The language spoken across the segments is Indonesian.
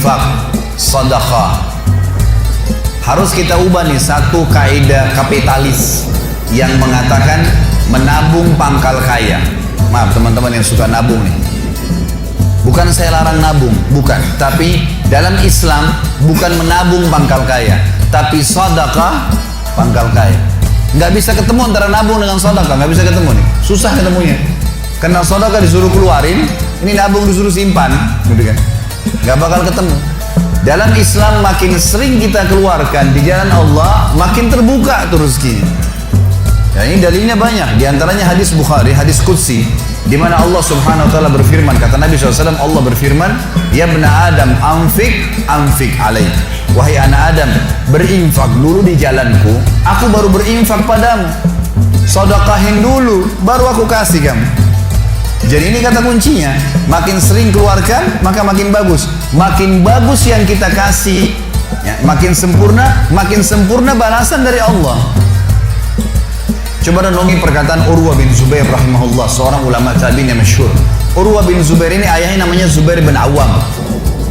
infak, sedekah. Harus kita ubah nih satu kaidah kapitalis yang mengatakan menabung pangkal kaya. Maaf teman-teman yang suka nabung nih. Bukan saya larang nabung, bukan. Tapi dalam Islam bukan menabung pangkal kaya, tapi sedekah pangkal kaya. Nggak bisa ketemu antara nabung dengan sedekah, nggak bisa ketemu nih. Susah ketemunya. Karena sedekah disuruh keluarin, ini nabung disuruh simpan, gitu kan? Nggak bakal ketemu. Dalam Islam makin sering kita keluarkan di jalan Allah, makin terbuka tuh rezekinya. Ya, ini dalilnya banyak. Di antaranya hadis Bukhari, hadis Qudsi, di mana Allah Subhanahu wa taala berfirman, kata Nabi SAW, Allah berfirman, "Ya bna Adam, anfik alaik." Wahai anak Adam, berinfak dulu di jalanku, aku baru berinfak padamu. Sedekahin dulu, baru aku kasih kamu. Jadi ini kata kuncinya, makin sering keluarkan maka makin bagus. Makin bagus yang kita kasih, ya, makin sempurna balasan dari Allah. Coba renungi perkataan Urwah bin Zubair rahimahullah, seorang ulama tabi'in yang masyhur. Urwah bin Zubair ini ayahnya namanya Zubair bin Awam,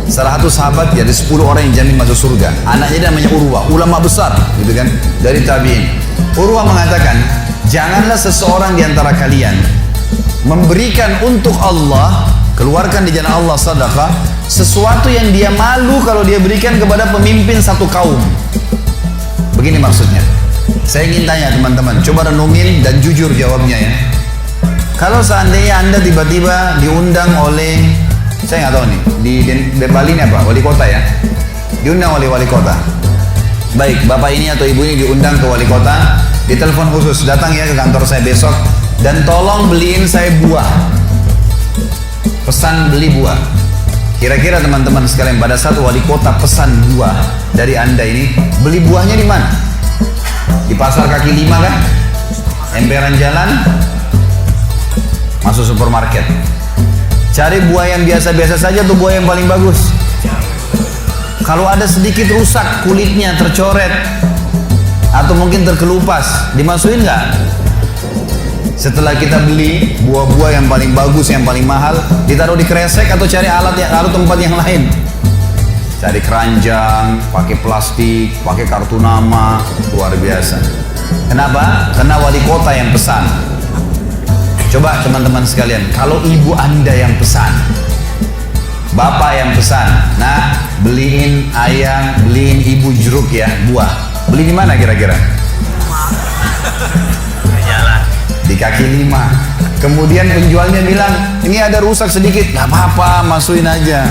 salah satu sahabat ya, dari 10 orang yang jamin masuk surga. Anaknya namanya Urwah, ulama besar gitu kan, dari tabi'in. Urwah mengatakan, janganlah seseorang di antara kalian memberikan untuk Allah, keluarkan di jalan Allah sedekah, sesuatu yang dia malu kalau dia berikan kepada pemimpin satu kaum. Begini maksudnya. Saya ingin tanya teman-teman, coba renungin dan jujur jawabnya ya. Kalau seandainya Anda tiba-tiba diundang oleh, saya nggak tahu nih, di Bali ini apa, wali kota ya, diundang oleh wali kota. Baik, bapak ini atau ibu ini diundang ke wali kota, ditelepon khusus, datang ya ke kantor saya besok, dan tolong beliin saya buah. Pesan beli buah. Kira-kira teman-teman sekalian, pada saat wali kota pesan buah dari Anda ini, beli buahnya di mana? Di pasar kaki 5 kan? Emperan jalan, masuk supermarket. Cari buah yang biasa-biasa saja tuh, buah yang paling bagus. Kalau ada sedikit rusak, kulitnya tercoret, atau mungkin terkelupas, dimasukin nggak? Setelah kita beli buah-buah yang paling bagus, yang paling mahal, ditaruh di kresek atau cari alat yang taruh tempat yang lain. Cari keranjang, pakai plastik, pakai kartu nama, luar biasa. Kenapa? Karena wali kota yang pesan. Coba teman-teman sekalian, kalau ibu Anda yang pesan, bapak yang pesan, nah beliin ayam, beliin ibu jeruk ya, buah. Beli di mana kira-kira? Di kaki 5. Kemudian penjualnya bilang, ini ada rusak sedikit, nggak apa-apa, masukin aja.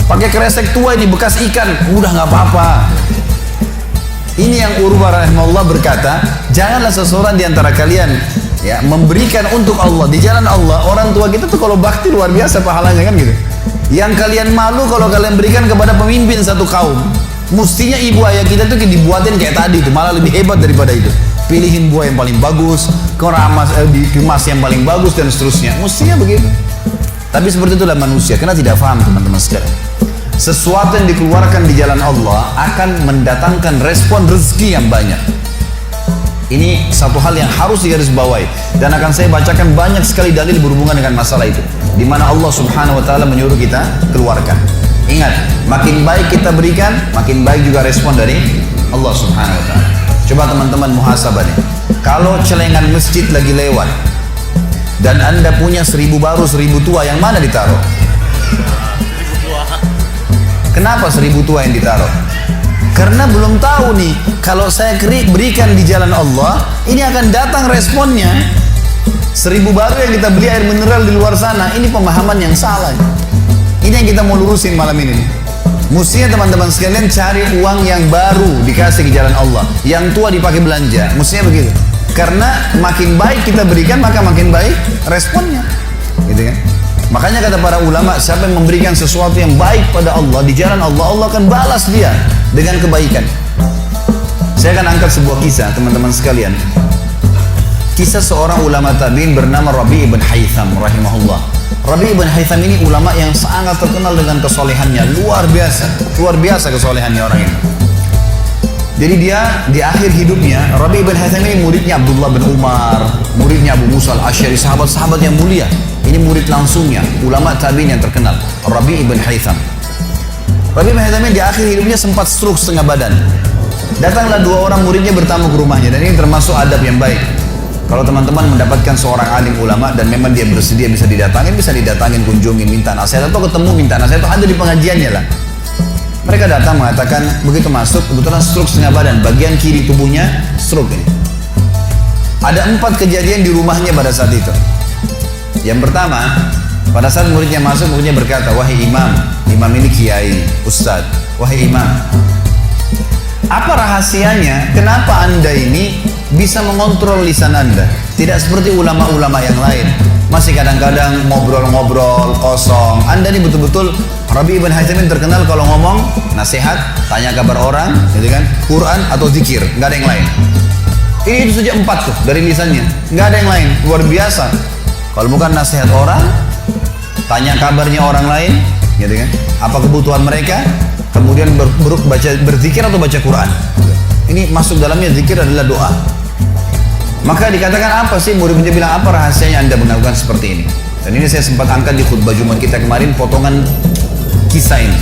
Pakai kresek tua ini bekas ikan, udah nggak apa-apa. Ini yang Urwah rahimahullah berkata, janganlah seseorang di antara kalian ya memberikan untuk Allah di jalan Allah. Orang tua kita tuh kalau bakti luar biasa pahalanya kan gitu. Yang kalian malu kalau kalian berikan kepada pemimpin satu kaum. Mestinya ibu ayah kita tuh dibuatin kayak tadi tuh, malah lebih hebat daripada itu. Pilihin buah yang paling bagus, dikemas yang paling bagus dan seterusnya. Mestinya begitu. Tapi seperti itulah manusia, karena tidak paham teman-teman sekalian. Sesuatu yang dikeluarkan di jalan Allah akan mendatangkan respon rezeki yang banyak. Ini satu hal yang harus digarisbawahi, dan akan saya bacakan banyak sekali dalil berhubungan dengan masalah itu, di mana Allah Subhanahu wa taala menyuruh kita keluarkan. Ingat, makin baik kita berikan, makin baik juga respon dari Allah Subhanahu wa taala. Coba teman-teman muhasabah nih. Kalau celengan masjid lagi lewat dan Anda punya 1000 baru 1000 tua, yang mana ditaruh? Kenapa 1000 tua yang ditaruh? Karena belum tahu nih, kalau saya berikan di jalan Allah, ini akan datang responnya. 1000 baru yang kita beli air mineral di luar sana, ini pemahaman yang salah. Ini yang kita mau lurusin malam ini. Mestinya teman-teman sekalian cari uang yang baru dikasih ke jalan Allah, yang tua dipakai belanja. Mestinya begitu. Karena makin baik kita berikan, maka makin baik responnya, gitu kan? Makanya kata para ulama, siapa yang memberikan sesuatu yang baik pada Allah di jalan Allah, Allah akan balas dia dengan kebaikan. Saya akan angkat sebuah kisah teman-teman sekalian. Kisah seorang ulama tabi'in bernama Rabi' ibn Haytham rahimahullah. Rabi' ibn Haytham ini ulama yang sangat terkenal dengan kesolehannya, luar biasa kesolehannya orang ini. Jadi dia di akhir hidupnya, Rabi' ibn Haytham ini muridnya Abdullah bin Umar, muridnya Abu Musa al-Asy'ari, sahabat-sahabat yang mulia. Ini murid langsungnya, ulama tabi'in yang terkenal, Rabi' ibn Haytham. Rabi bin Haytham di akhir hidupnya sempat stroke setengah badan. Datanglah 2 orang muridnya bertamu ke rumahnya, dan ini termasuk adab yang baik. Kalau teman-teman mendapatkan seorang alim ulama dan memang dia bersedia bisa didatangin, kunjungin, minta nasihat, atau ketemu minta nasihat, atau ada di pengajiannya lah. Mereka datang mengatakan, begitu masuk, kebetulan stroke setengah badan, bagian kiri tubuhnya stroke ini. Ada 4 kejadian di rumahnya pada saat itu. Yang pertama, pada saat muridnya masuk, muridnya berkata, wahai imam, imam ini kiai, ustadz, wahai imam, apa rahasianya, kenapa anda ini bisa mengontrol lisan anda? Tidak seperti ulama-ulama yang lain, masih kadang-kadang ngobrol-ngobrol kosong. Anda ini betul-betul, Rabi bin Haytham terkenal kalau ngomong nasihat, tanya kabar orang, gitu kan, Quran atau zikir, nggak ada yang lain. Ini itu saja 4 tuh dari lisannya, nggak ada yang lain, luar biasa. Kalau bukan nasihat orang, tanya kabarnya orang lain, gitu kan, apa kebutuhan mereka, kemudian berzikir atau baca Quran. Ini masuk dalamnya, zikir adalah doa. Maka dikatakan apa sih, murid-muridnya bilang, apa rahasianya anda melakukan seperti ini? Dan ini saya sempat angkat di khutbah Jumat kita kemarin, potongan kisah ini.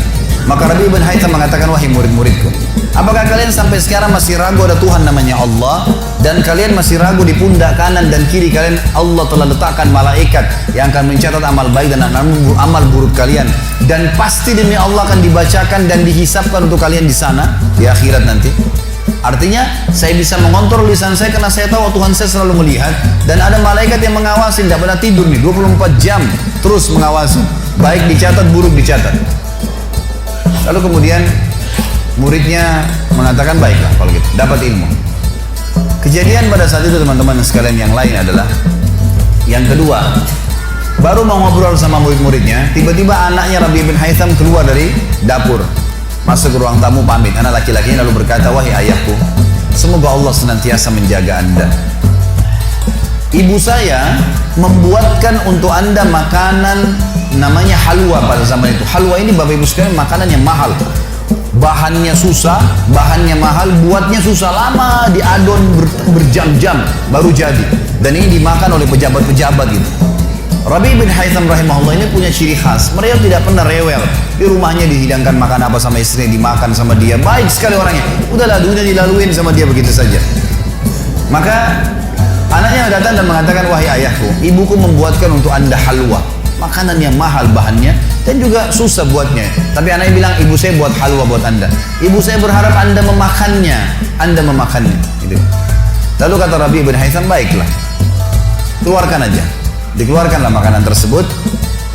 Maka Rabi bin Haytham mengatakan, wahai murid-muridku, apakah kalian sampai sekarang masih ragu ada Tuhan namanya Allah, dan kalian masih ragu di pundak kanan dan kiri kalian Allah telah letakkan malaikat yang akan mencatat amal baik dan amal buruk kalian, dan pasti demi Allah akan dibacakan dan dihisapkan untuk kalian di sana di akhirat nanti? Artinya saya bisa mengontrol lisan saya karena saya tahu Tuhan saya selalu melihat, dan ada malaikat yang mengawasi, tidak pernah tidur nih, 24 jam terus mengawasi, baik dicatat buruk dicatat. Lalu kemudian muridnya mengatakan, baiklah kalau gitu, dapat ilmu. Kejadian pada saat itu teman-teman sekalian yang lain adalah, yang kedua, baru mau ngobrol sama murid-muridnya, tiba-tiba anaknya Rabi bin Haytham keluar dari dapur, masuk ke ruang tamu, pamit. Anak laki-lakinya lalu berkata, wahai ayahku, semoga Allah senantiasa menjaga anda. Ibu saya membuatkan untuk anda makanan namanya halwa pada zaman itu. Halwa ini Bapak Ibu sekalian makanan yang mahal. Bahannya susah, bahannya mahal, buatnya susah, lama diadon berjam-jam baru jadi. Dan ini dimakan oleh pejabat-pejabat gitu. Rabi bin Haytham rahimahullah ini punya ciri khas, mereka tidak pernah rewel. Di rumahnya dihidangkan makan apa sama istrinya, dimakan sama dia, baik sekali orangnya. Udahlah, dunia dilaluin sama dia begitu saja. Maka anaknya datang dan mengatakan, wahai ayahku, ibuku membuatkan untuk anda halwa, makanan yang mahal bahannya dan juga susah buatnya. Tapi anaknya bilang, ibu saya buat halwa buat anda. Ibu saya berharap anda memakannya, gitu. Lalu kata Rabi bin Haytham, baiklah, keluarkan aja. Dikeluarkanlah makanan tersebut.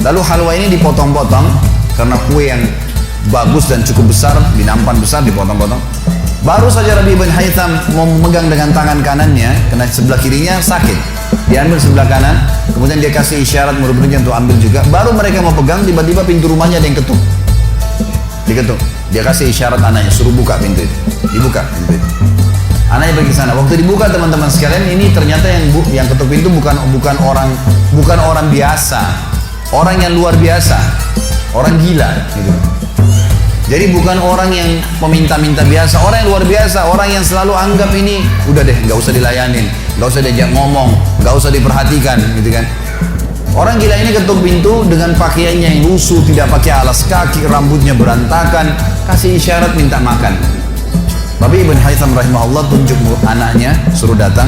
Lalu halwa ini dipotong-potong, karena kue yang bagus dan cukup besar, di nampan besar dipotong-potong. Baru saja Rabi bin Haytham mau memegang dengan tangan kanannya, karena sebelah kirinya sakit, diambil sebelah kanan, kemudian dia kasih isyarat murid-muridnya untuk ambil juga. Baru mereka mau pegang, tiba-tiba pintu rumahnya ada yang ketuk, diketuk. Dia kasih isyarat anaknya, suruh buka pintu itu, dibuka pintu itu. Anaknya pergi ke sana. Waktu dibuka teman-teman sekalian, ini ternyata yang ketuk pintu bukan orang biasa, orang yang luar biasa, orang gila gitu. Jadi bukan orang yang peminta-minta biasa, orang yang luar biasa, orang yang selalu anggap ini udah deh, nggak usah dilayanin, nggak usah diajak ngomong, nggak usah diperhatikan, gitu kan. Orang gila ini ketuk pintu dengan pakaiannya yang lusuh, tidak pakai alas kaki, rambutnya berantakan, kasih isyarat minta makan. Rabi bin Haytham rahimahullah tunjuk anaknya, suruh datang,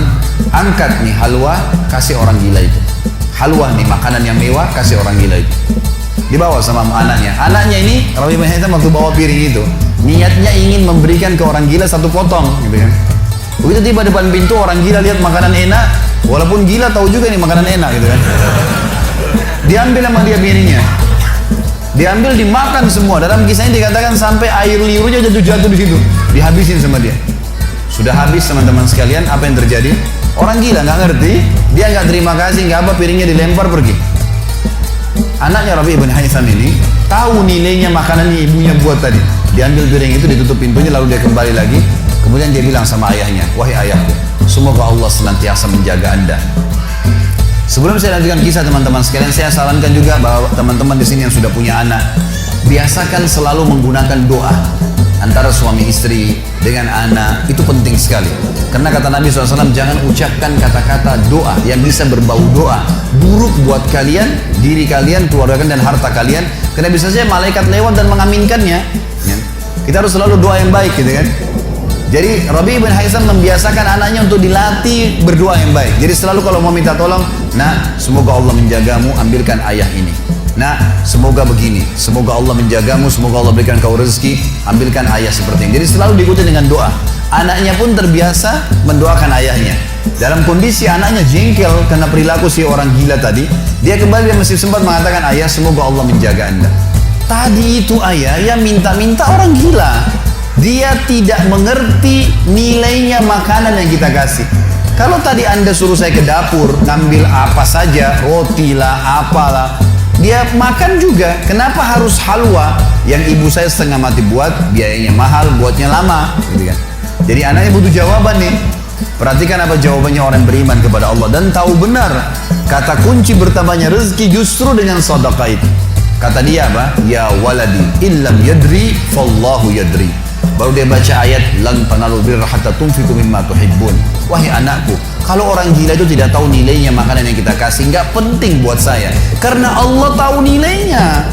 angkat nih halwa, kasih orang gila itu. Halwa nih, makanan yang mewah, kasih orang gila itu. Dibawa sama anaknya. Anaknya ini, Rabi bin Haytham waktu bawa piring itu, niatnya ingin memberikan ke orang gila 1 potong, gitu kan. Begitu tiba depan pintu, orang gila lihat makanan enak, walaupun gila tahu juga nih makanan enak, gitu kan. Diambil sama dia piringnya. Diambil, dimakan semua. Dalam kisahnya dikatakan sampai air liurnya jatuh di situ, dihabisin sama dia. Sudah habis teman-teman sekalian, apa yang terjadi? Orang gila nggak ngerti, dia nggak terima kasih, nggak apa, piringnya dilempar pergi. Anaknya Rabi bin Haytham ini tahu nilainya makanan yang ibunya buat tadi. Diambil piring itu, ditutup pintunya, lalu dia kembali lagi. Kemudian dia bilang sama ayahnya, wahai ayahku, semoga Allah senantiasa menjaga anda. Sebelum saya lanjutkan kisah teman-teman sekalian, saya sarankan juga bahwa teman-teman di sini yang sudah punya anak, biasakan selalu menggunakan doa antara suami istri dengan anak, itu penting sekali. Karena kata Nabi SAW, jangan ucapkan kata-kata doa yang bisa berbau doa buruk buat kalian, diri kalian, keluarga kalian, dan harta kalian. Karena bisa saja malaikat lewat dan mengaminkannya. Kita harus selalu doa yang baik gitu kan. Jadi Rabi' bin Haitham membiasakan anaknya untuk dilatih berdoa yang baik. Jadi selalu kalau mau minta tolong, nah semoga Allah menjagamu, ambilkan ayah ini. Nah semoga begini, semoga Allah menjagamu, semoga Allah berikan kau rezeki, ambilkan ayah seperti ini. Jadi selalu diikuti dengan doa. Anaknya pun terbiasa mendoakan ayahnya. Dalam kondisi anaknya jengkel karena perilaku si orang gila tadi, dia kembali dan masih sempat mengatakan, ayah semoga Allah menjaga anda. Tadi itu ayah yang minta-minta orang gila. Dia tidak mengerti nilainya makanan yang kita kasih. Kalau tadi anda suruh saya ke dapur, ngambil apa saja, roti lah, apalah, dia makan juga. Kenapa harus halwa yang ibu saya setengah mati buat, biayanya mahal, buatnya lama, gitu kan? Jadi anaknya butuh jawaban nih. Perhatikan apa jawabannya orang beriman kepada Allah dan tahu benar kata kunci bertambahnya rezeki justru dengan sedekah itu. Kata dia apa? Ya waladi illam yadri fallahu yadri. Baru dia baca ayat lan tanalul birra hatta tunfiqu mimma tuhibbun. Wahai anakku, kalau orang gila itu tidak tahu nilainya makanan yang kita kasih, nggak penting buat saya. Karena Allah tahu nilainya.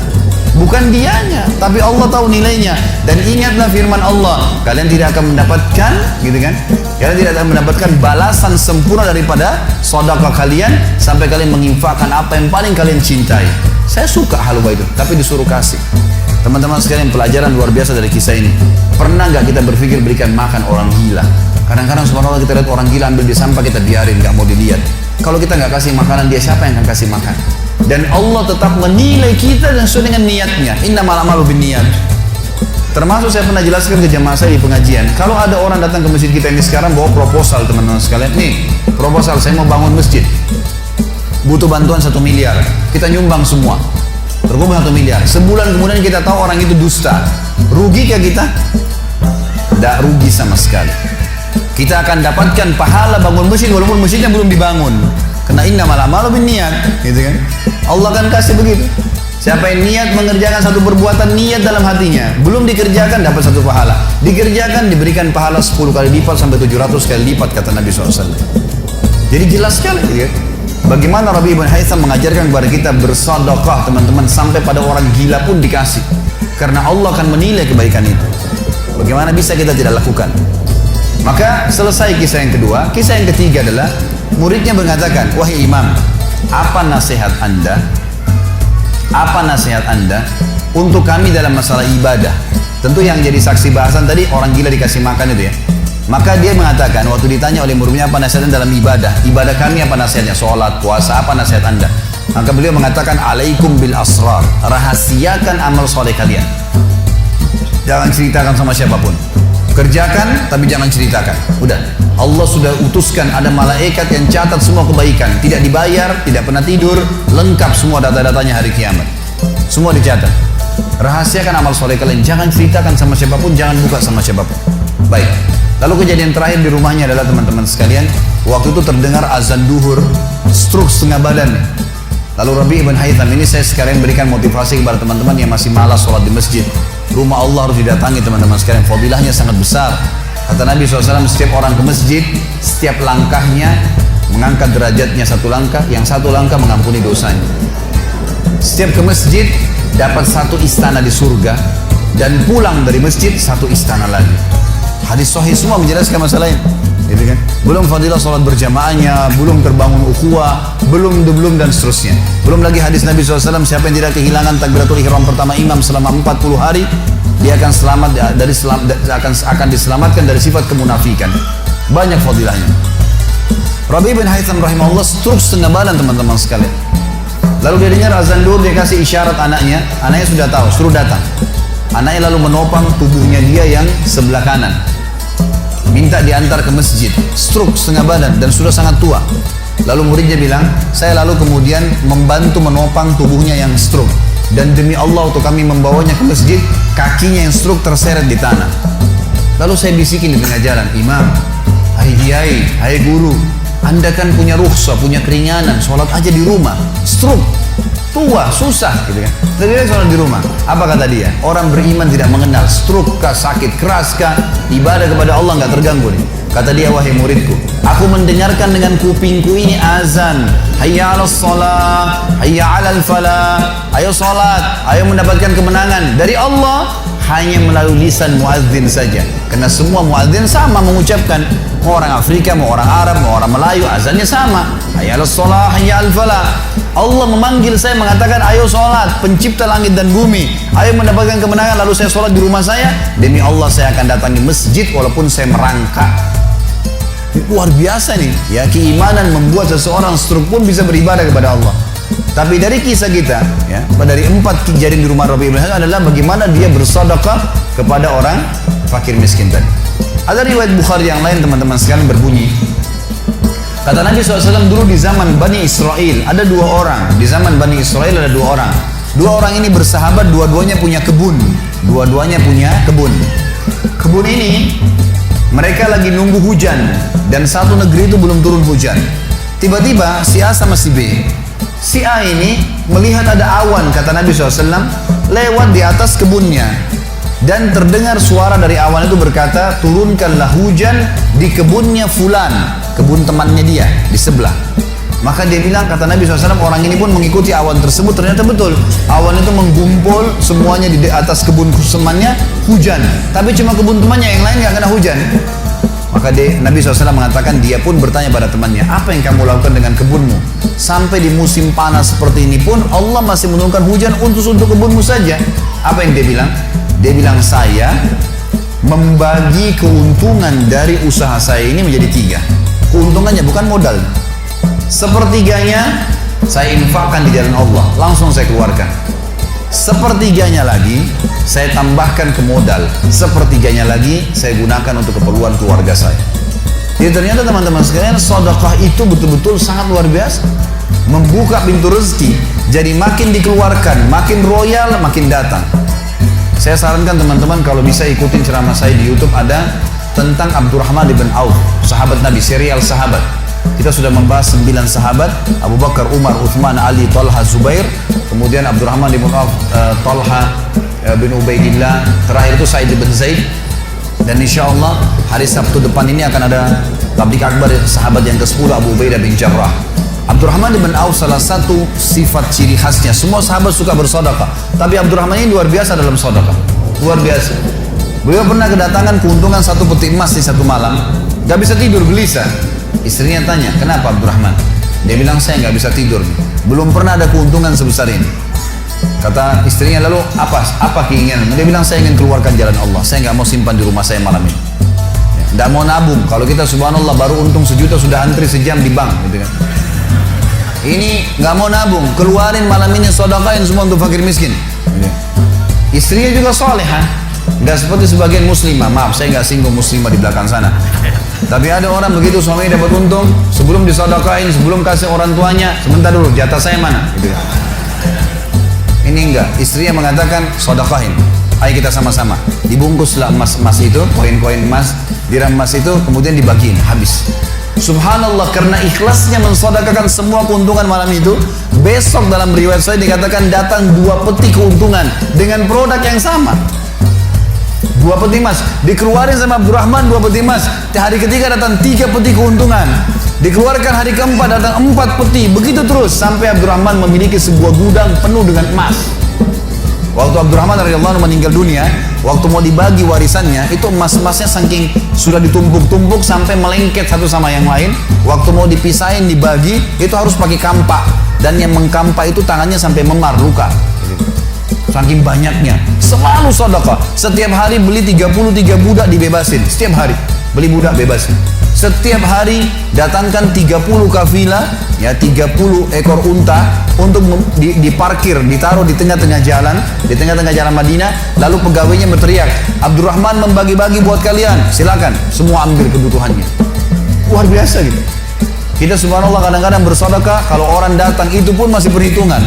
Bukan dianya, tapi Allah tahu nilainya. Dan ingatlah firman Allah, kalian tidak akan mendapatkan, gitu kan? Kalian tidak akan mendapatkan balasan sempurna daripada sedekah kalian sampai kalian menginfakkan apa yang paling kalian cintai. Saya suka halwa itu, tapi disuruh kasih. Teman-teman sekalian, pelajaran luar biasa dari kisah ini. Pernah nggak kita berpikir berikan makan orang gila? Kadang-kadang subhanallah kita lihat orang gila ambil di sampah, kita biarin, nggak mau dilihat. Kalau kita nggak kasih makanan, dia siapa yang akan kasih makan? Dan Allah tetap menilai kita dan sesuai dengan niatnya. Innamal a'malu binniyat. Termasuk saya pernah jelaskan ke jamaah saya di pengajian, kalau ada orang datang ke masjid kita ini sekarang bawa proposal, teman-teman sekalian, nih proposal saya mau bangun masjid, butuh bantuan 1 miliar, kita nyumbang semua, terkumpul 1 miliar. Sebulan kemudian kita tahu orang itu dusta, rugi kah kita? Tidak rugi sama sekali. Kita akan dapatkan pahala bangun masjid walaupun masjidnya belum dibangun. Karena innamal a'malu binniyat, gitu kan? Allah akan kasih begitu. Siapa yang niat mengerjakan satu perbuatan, niat dalam hatinya, belum dikerjakan dapat 1 pahala. Dikerjakan diberikan pahala 10 kali lipat sampai 700 kali lipat kata Nabi SAW. Jadi jelas sekali, gitu kan? Bagaimana Rabi' bin Haitham mengajarkan kepada kita bersedekah, teman-teman, sampai pada orang gila pun dikasih. Karena Allah akan menilai kebaikan itu. Bagaimana bisa kita tidak lakukan? Maka selesai kisah yang kedua. Kisah yang ketiga adalah muridnya mengatakan, wahai imam, apa nasihat anda? Apa nasihat anda untuk kami dalam masalah ibadah? Tentu yang jadi saksi bahasan tadi orang gila dikasih makan itu ya. Maka dia mengatakan waktu ditanya oleh muridnya apa nasihatnya dalam ibadah? Ibadah kami apa nasihatnya? Sholat, puasa, apa nasihat anda? Maka beliau mengatakan, alaikum bil asrar, rahasiakan amal soleh kalian. Jangan ceritakan sama siapapun. Kerjakan tapi jangan ceritakan. Udah, Allah sudah utuskan ada malaikat yang catat semua kebaikan, tidak dibayar, tidak pernah tidur, lengkap semua data-datanya hari kiamat. Semua dicatat. Rahasiakan amal soleh kalian, jangan ceritakan sama siapapun, jangan buka sama siapapun. Baik. Lalu kejadian terakhir di rumahnya adalah teman-teman sekalian, waktu itu terdengar azan duhur, stroke setengah badan. Lalu Rabi' bin Haitham ini saya sekarang berikan motivasi kepada teman-teman yang masih malas sholat di masjid. Rumah Allah harus didatangi teman-teman sekalian, fadilahnya sangat besar. Kata Nabi SAW, setiap orang ke masjid, setiap langkahnya mengangkat derajatnya 1 langkah, yang 1 langkah mengampuni dosanya. Setiap ke masjid dapat 1 istana di surga, dan pulang dari masjid 1 istana lagi. Hadis sahih semua menjelaskan masalah ini, gitu kan? Belum fadilah sholat berjamaahnya, belum terbangun ukhuwah, belum dan seterusnya. Belum lagi hadis Nabi SAW, siapa yang tidak kehilangan takbiratul ihram pertama imam selama 40 hari, dia akan selamat dari akan diselamatkan dari sifat kemunafikan. Banyak fadilahnya. Rabi' bin Haitham rahimahullah stroke setengah badan teman-teman sekalian. Lalu dia dengar azan duhur, dia kasih isyarat anaknya sudah tahu, suruh datang. Anaknya lalu menopang tubuhnya dia yang sebelah kanan, minta diantar ke masjid. Stroke setengah badan dan sudah sangat tua. Lalu muridnya bilang, saya lalu kemudian membantu menopang tubuhnya yang stroke, dan demi Allah untuk kami membawanya ke masjid, kakinya yang stroke terseret di tanah. Lalu saya bisikin di tengah jalan, imam, hai kiai, hai guru, anda kan punya rukhsah, punya keringanan, sholat aja di rumah. Stroke, tua, susah, gitu kan? Lebih baik sholat di rumah. Apa kata dia? Orang beriman tidak mengenal stroke kah, sakit keras kah, ibadah kepada Allah nggak terganggu nih. Kata dia, wahai muridku, aku mendengarkan dengan kupingku ini azan, hayya 'alas shalah, hayya 'alal falah, ayo sholat, ayo mendapatkan kemenangan dari Allah. hanya melalui lisan muadzin saja. Karena semua muadzin sama mengucapkan, mau orang Afrika, mau orang Arab, mau orang Melayu, azannya sama. Hayya 'alas shalah, hayya 'alal falah. Allah memanggil saya mengatakan, ayo sholat, pencipta langit dan bumi, ayo mendapatkan kemenangan. Lalu saya sholat di rumah saya, demi Allah saya akan datangi masjid walaupun saya merangkak. Luar biasa nih ya, keimanan membuat seseorang stroke pun bisa beribadah kepada Allah. Tapi dari kisah kita ya, dari 4 kejadian di rumah Rabi' bin Hasan adalah bagaimana dia bersedekah kepada orang fakir miskin tadi. Ada riwayat Bukhari yang lain teman-teman sekalian berbunyi, kata Nabi SAW, dulu di zaman Bani Israel ada 2 orang. Di zaman Bani Israel ada 2 orang. 2 orang ini bersahabat, dua-duanya punya kebun. Dua-duanya punya kebun. Kebun ini mereka lagi nunggu hujan dan satu negeri itu belum turun hujan. Tiba-tiba si A sama si B. Si A ini melihat ada awan, kata Nabi SAW, lewat di atas kebunnya. Dan terdengar suara dari awan itu berkata, turunkanlah hujan di kebunnya fulan, kebun temannya dia di sebelah. Maka dia bilang, kata Nabi SAW, orang ini pun mengikuti awan tersebut. Ternyata betul, awan itu menggumpul semuanya di atas kebun temannya, hujan. Tapi cuma kebun temannya, yang lain nggak kena hujan. Maka Nabi SAW mengatakan, dia pun bertanya pada temannya, apa yang kamu lakukan dengan kebunmu? Sampai di musim panas seperti ini pun Allah masih menurunkan hujan untuk kebunmu saja. Apa yang dia bilang? Dia bilang, saya membagi keuntungan dari usaha saya ini menjadi 3. Keuntungannya bukan modal. Sepertiganya saya infakkan di jalan Allah, langsung saya keluarkan. Sepertiganya lagi saya tambahkan ke modal. Sepertiganya lagi saya gunakan untuk keperluan keluarga saya. Jadi ternyata teman-teman sekalian, sedekah itu betul-betul sangat luar biasa, membuka pintu rezeki. Jadi makin dikeluarkan, makin royal, makin datang. Saya sarankan teman-teman kalau bisa ikutin ceramah saya di YouTube, ada tentang Abdurrahman bin Auf, sahabat Nabi, serial sahabat. Kita sudah membahas 9 sahabat, Abu Bakar, Umar, Uthman, Ali, Talha, Zubair, kemudian Abdurrahman bin Auf, Talha bin Ubaidillah, terakhir itu Sa'id bin Zaid. Dan insya Allah hari Sabtu depan ini akan ada tablik akbar sahabat yang ke-10, Abu Ubaidah bin Jarrah. Abdurrahman bin Auf, salah satu sifat ciri khasnya, semua sahabat suka bersedekah, tapi Abdurrahman ini luar biasa dalam sedekah, luar biasa. Beliau pernah kedatangan keuntungan 1 peti emas di satu malam, gak bisa tidur, gelisah. Istrinya tanya, kenapa Abdurrahman? Dia bilang, saya gak bisa tidur, belum pernah ada keuntungan sebesar ini. Kata istrinya, lalu apa keinginan? Dia bilang, saya ingin keluarkan jalan Allah, saya gak mau simpan di rumah saya malam ini. Gak mau nabung, kalau kita subhanallah baru untung 1 juta sudah antri sejam di bank gitu kan. Ini nggak mau nabung, keluarin malam ini, sedekahin semua untuk fakir miskin. Istrinya juga solehah, nggak seperti sebagian muslimah. Maaf, saya nggak singgung muslimah di belakang sana. Tapi ada orang begitu, suaminya dapat untung, sebelum disedekahin, sebelum kasih orang tuanya, sebentar dulu, jatah saya mana? Gitu. Ini enggak, istrinya mengatakan sedekahin. Ayo kita sama-sama. Dibungkuslah emas-emas itu, koin-koin emas, dirham emas itu, kemudian dibagiin, habis. Subhanallah, karena ikhlasnya mensedekahkan semua keuntungan malam itu, besok dalam riwayat saya dikatakan datang 2 peti keuntungan dengan produk yang sama. 2 peti emas dikeluarin sama Abdurrahman, 2 peti emas. Hari ketiga datang 3 peti keuntungan, dikeluarkan hari keempat datang 4 peti, begitu terus sampai Abdurrahman memiliki sebuah gudang penuh dengan emas. Waktu Abdurrahman radhiyallahu anhu meninggal dunia, waktu mau dibagi warisannya, itu emas-emasnya saking sudah ditumpuk-tumpuk sampai melengket satu sama yang lain. Waktu mau dipisahin, dibagi, itu harus pakai kampak. Dan yang mengkampak itu tangannya sampai memar, luka. Saking banyaknya. Selalu sedekah. Setiap hari beli 33 budak dibebasin. Setiap hari beli budak bebasin. Setiap hari datangkan 30 kafilah, ya 30 ekor unta untuk diparkir, ditaruh di tengah-tengah jalan, di tengah-tengah jalan Madinah. Lalu pegawainya berteriak, Abdurrahman membagi-bagi buat kalian, silakan, semua ambil kebutuhannya. Luar biasa gitu. Kita subhanallah kadang-kadang bersedekah, kalau orang datang itu pun masih perhitungan.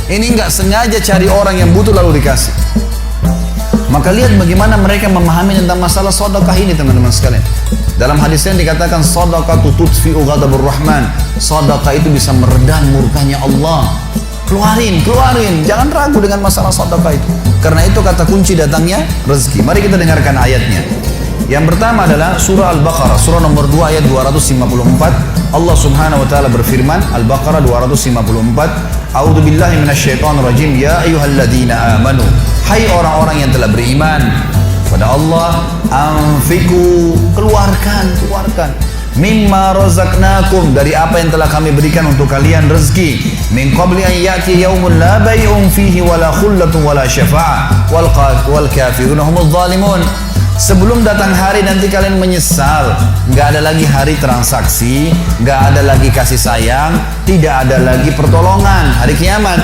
Ini nggak sengaja cari orang yang butuh lalu dikasih. Maka lihat bagaimana mereka memahami tentang masalah sedekah ini teman-teman sekalian. Dalam hadisnya dikatakan sedekah tutfi'u ghadabur rahman. Sedekah itu bisa meredam murkanya Allah. Keluarin, jangan ragu dengan masalah sedekah itu. Karena itu kata kunci datangnya rezeki. Mari kita dengarkan ayatnya. Yang pertama adalah surah Al-Baqarah, surah nomor 2 ayat 254. Allah Subhanahu wa taala berfirman, Al-Baqarah 254, A'udzu billahi minasyaitonir rajim, ya ayyuhalladzina amanu, hai orang-orang yang telah beriman pada Allah, anfiku, keluarkan mimma razaqnakum, dari apa yang telah kami berikan untuk kalian rezeki, min qabli an ya'ti yaumun la bay'un fihi wala khullatun wala syafa'ah wal kafiruna humudz zalimun. Sebelum datang hari nanti kalian menyesal, nggak ada lagi hari transaksi, nggak ada lagi kasih sayang, tidak ada lagi pertolongan, hari kiamat.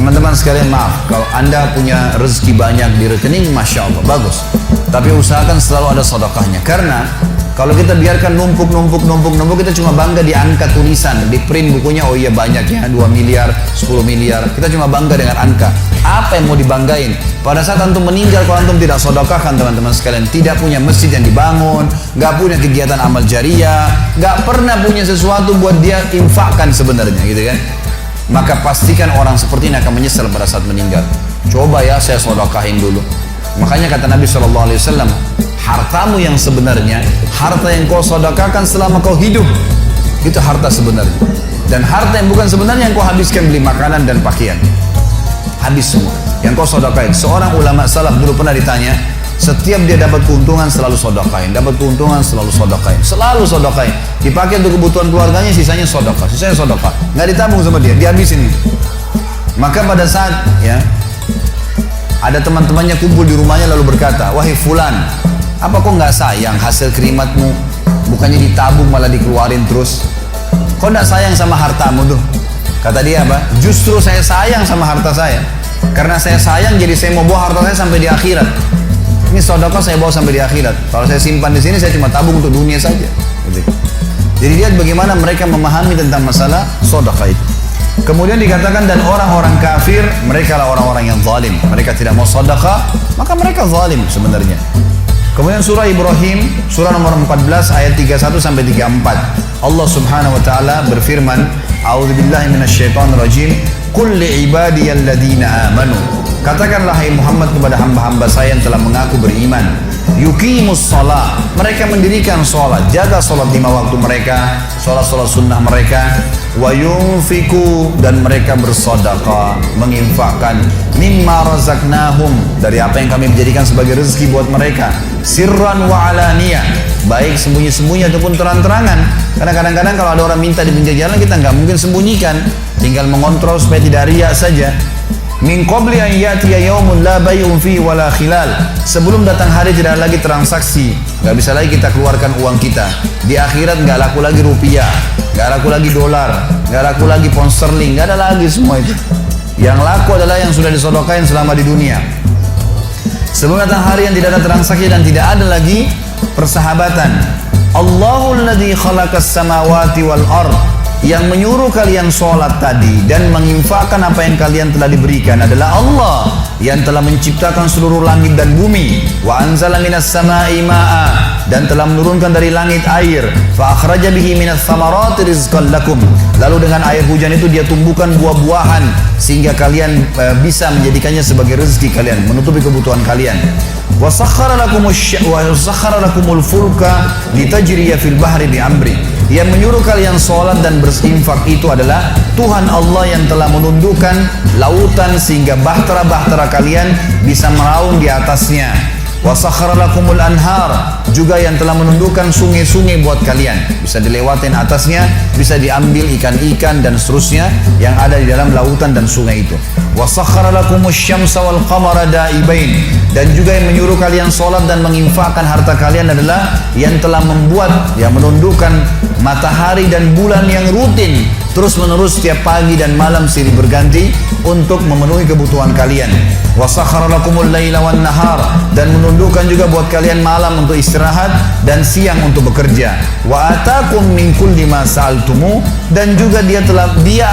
Teman-teman sekalian, maaf kalau anda punya rezeki banyak di rekening, masya Allah, bagus, tapi usahakan selalu ada sedekahnya. Karena kalau kita biarkan numpuk, kita cuma bangga di angka tulisan, di print bukunya, oh iya banyak ya, 2 miliar, 10 miliar. Kita cuma bangga dengan angka. Apa yang mau dibanggain? Pada saat antum meninggal, kalau antum tidak sedekahkan teman-teman sekalian, tidak punya masjid yang dibangun, nggak punya kegiatan amal jariah, nggak pernah punya sesuatu buat dia infakkan sebenarnya, gitu kan? Maka pastikan orang seperti ini akan menyesal pada saat meninggal. Coba ya saya sedekahin dulu. Makanya kata Nabi SAW, hartamu yang sebenarnya, harta yang kau sedekahkan selama kau hidup, itu harta sebenarnya. Dan harta yang bukan sebenarnya yang kau habiskan beli makanan dan pakaian, habis semua. Yang kau sedekahin. Seorang ulama salaf dulu pernah ditanya, setiap dia dapat keuntungan selalu sedekahin, dapat keuntungan selalu sedekahin, selalu sedekahin. Dipakai untuk kebutuhan keluarganya, sisanya sedekah, nggak ditabung sama dia, dihabisin. Maka pada saat ya ada teman-temannya kumpul di rumahnya lalu berkata, wahai fulan, apa kok nggak sayang hasil kerimatmu? Bukannya ditabung malah dikeluarin terus. Kok nggak sayang sama hartamu tuh? Kata dia apa? Justru saya sayang sama harta saya. Karena saya sayang, jadi saya mau bawa harta saya sampai di akhirat. Ini sedekah saya bawa sampai di akhirat. Kalau saya simpan di sini, saya cuma tabung untuk dunia saja. Jadi lihat bagaimana mereka memahami tentang masalah sedekah itu. Kemudian dikatakan, dan orang-orang kafir, mereka lah orang-orang yang zalim. Mereka tidak mau sedekah, maka mereka zalim sebenarnya. Kemudian surah Ibrahim, surah nomor 14 ayat 31 sampai 34. Allah Subhanahu wa taala berfirman, A'udzubillahi minasyaitonirrajim, qul li'ibadiyalladzina amanu. Katakanlah hai Muhammad kepada hamba-hamba saya yang telah mengaku beriman, yuqimus shalah, mereka mendirikan salat, jaga salat 5 waktu mereka, salat-salat sunnah mereka, wa yunfiku, dan mereka bersedekah, menginfakkan, mimma razaqnahum, dari apa yang kami menjadikan sebagai rezeki buat mereka, sirran wa alaniyah, baik sembunyi-sembunyi ataupun terang-terangan. Karena kadang-kadang kalau ada orang minta di pinggir jalan, kita nggak mungkin sembunyikan, tinggal mengontrol supaya tidak riya saja. Min qabli an ya'tiya yaumun la bay'un fihi wala khilal, sebelum datang hari tidak ada lagi transaksi, nggak bisa lagi kita keluarkan uang kita. Di akhirat nggak laku lagi rupiah, nggak laku lagi dolar, nggak laku lagi pound sterling, nggak ada lagi semua itu. Yang laku adalah yang sudah disedekahkan selama di dunia. Sebelum datang hari yang tidak ada transaksi dan tidak ada lagi persahabatan. Allahul ladzi khalaqas samawati wal ard, yang menyuruh kalian sholat tadi dan menginfakkan apa yang kalian telah diberikan adalah Allah yang telah menciptakan seluruh langit dan bumi. Wa anzala minas samai ma'a, dan telah menurunkan dari langit air. Fa akhraja bihi minas samarati rizqan lakum, lalu dengan air hujan itu dia tumbuhkan buah-buahan sehingga kalian bisa menjadikannya sebagai rezeki kalian, menutupi kebutuhan kalian. Wa sakhkhara lakumul fulka litajriya fil bahri bi amri, yang menyuruh kalian sholat dan berinfak itu adalah Tuhan Allah yang telah menundukkan lautan sehingga bahtera-bahtera kalian bisa meraung di atasnya. Wa sakhkhara lakumul anhar, juga yang telah menundukkan sungai-sungai buat kalian, bisa dilewatin atasnya, bisa diambil ikan-ikan dan seterusnya yang ada di dalam lautan dan sungai itu. Wa sakhkhara lakumus syamsa wal qamara da'ibain, dan juga yang menyuruh kalian sholat dan menginfakkan harta kalian adalah yang telah membuat, yang menundukkan matahari dan bulan yang rutin terus menerus setiap pagi dan malam silih berganti untuk memenuhi kebutuhan kalian. Wa sakhkhara lakumul laila wan nahar, dan menundukkan juga buat kalian malam untuk istirahat dan siang untuk bekerja. Wa atakum min kulli ma sa'altumu, dan juga dia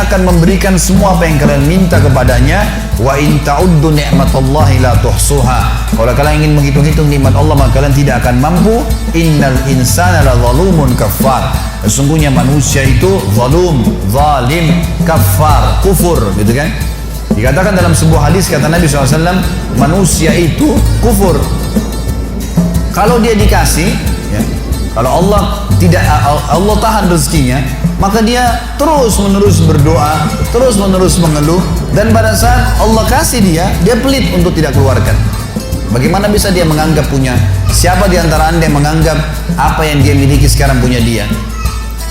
akan memberikan semua apa yang kalian minta kepadanya. Wa in ta'uddu ni'matallahi la tuhsuha, kalau kalian ingin menghitung-hitung nikmat Allah maka kalian tidak akan mampu. Innal insana la zalumun kafar, sesungguhnya manusia itu zalim, kafar, kufur, gitu kan. Dikatakan dalam sebuah hadis, kata Nabi SAW, manusia itu kufur. Kalau dia dikasih, ya, kalau Allah tahan rezekinya, maka dia terus menerus berdoa, terus menerus mengeluh, dan pada saat Allah kasih dia pelit untuk tidak keluarkan. Bagaimana bisa dia menganggap punya? Siapa di antara anda yang menganggap apa yang dia miliki sekarang punya dia?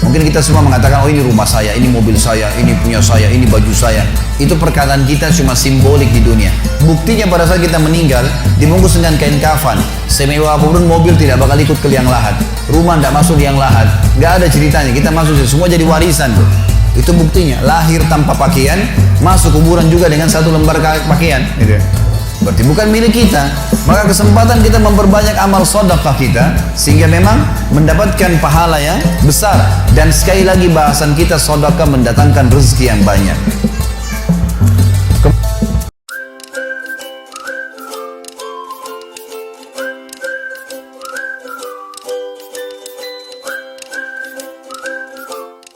Mungkin kita semua mengatakan, oh ini rumah saya, ini mobil saya, ini punya saya, ini baju saya. Itu perkataan kita cuma simbolik di dunia. Buktinya pada saat kita meninggal, dibungkus dengan kain kafan. Semewah apapun mobil tidak bakal ikut ke liang lahat. Rumah tidak masuk liang lahat. Gak ada ceritanya, kita masuk semua jadi warisan tuh. Itu buktinya, lahir tanpa pakaian, masuk kuburan juga dengan satu lembar pakaian. Gitu. Berarti bukan milik kita. Maka kesempatan kita memperbanyak amal sedekah kita, sehingga memang mendapatkan pahala yang besar. Dan sekali lagi bahasan kita, sedekah mendatangkan rezeki yang banyak.